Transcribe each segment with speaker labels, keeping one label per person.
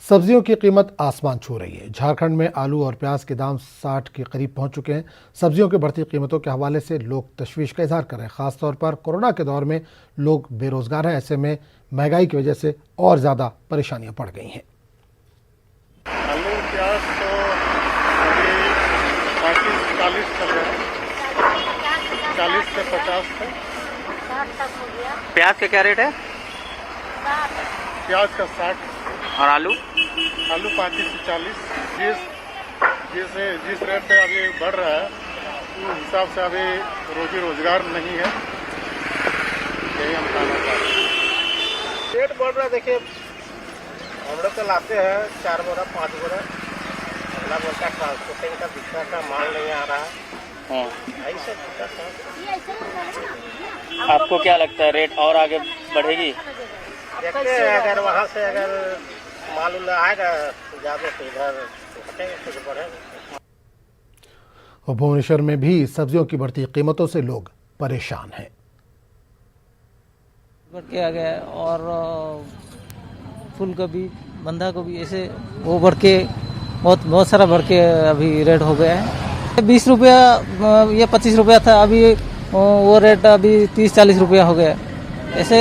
Speaker 1: सब्जियों की कीमत आसमान छू रही है। झारखंड में आलू और प्याज के दाम 60 के करीब पहुंच चुके हैं। सब्जियों की बढ़ती कीमतों के हवाले से लोग तशवीश का इजहार कर रहे हैं। खासतौर पर कोरोना के दौर में लोग बेरोजगार हैं। ऐसे में महंगाई की वजह से और ज़्यादा परेशानियां बढ़ गई हैं।
Speaker 2: आलू प्याज तो अभी 35-40 चल रहा है, 40 से 50 तक।
Speaker 3: प्याज का क्या रेट है?
Speaker 2: प्याज का 60
Speaker 3: और आलू?
Speaker 2: आलू 35 से 40। जिस रेट पे अभी बढ़ रहा है उस हिसाब से अभी रोजी रोजगार नहीं है, यही हम कहना चाहते हैं।
Speaker 4: रेट बढ़ रहा है। देखिए, हम लोग तो लाते हैं 4 बोरा 5 बोरा, अगला बोलता ट्रांसपोर्टिंग का दिक्कत का माल नहीं आ रहा है, ऐसे दिक्कत है।
Speaker 3: आपको क्या लगता है रेट और आगे बढ़ेगी?
Speaker 4: देखते हैं, अगर वहाँ से अगर माल उल आएगा ज़्यादा तो इधर घटेगा, कुछ बढ़ेगा।
Speaker 1: और भुवनेश्वर में भी सब्जियों की बढ़ती कीमतों से लोग परेशान हैं।
Speaker 5: बढ़ के आ गया और फूल गोभी, बंधा गोभी, ऐसे वो बढ़ के बहुत सारा बढ़ के अभी रेट हो गया है। 20 रुपया या 25 रुपया था, अभी वो रेट अभी 30-40 रुपया हो गया। ऐसे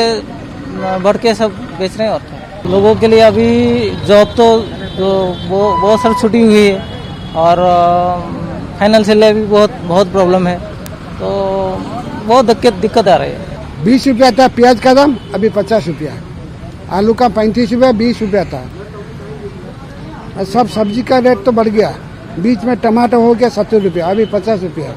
Speaker 5: बढ़ के सब बेच रहे हैं। और क्या, लोगों के लिए अभी जॉब तो वो बहुत सारी छुट्टी हुई है और फाइनेंशियल भी बहुत प्रॉब्लम है, तो बहुत दिक्कत आ रही है।
Speaker 6: 20 रुपया था प्याज का दाम, अभी 50 रुपया। आलू का 35 रुपया, 20 रुपया था। सब सब्जी का रेट तो बढ़ गया। बीच में टमाटर हो गया 70 रुपया, अभी 50 रुपया।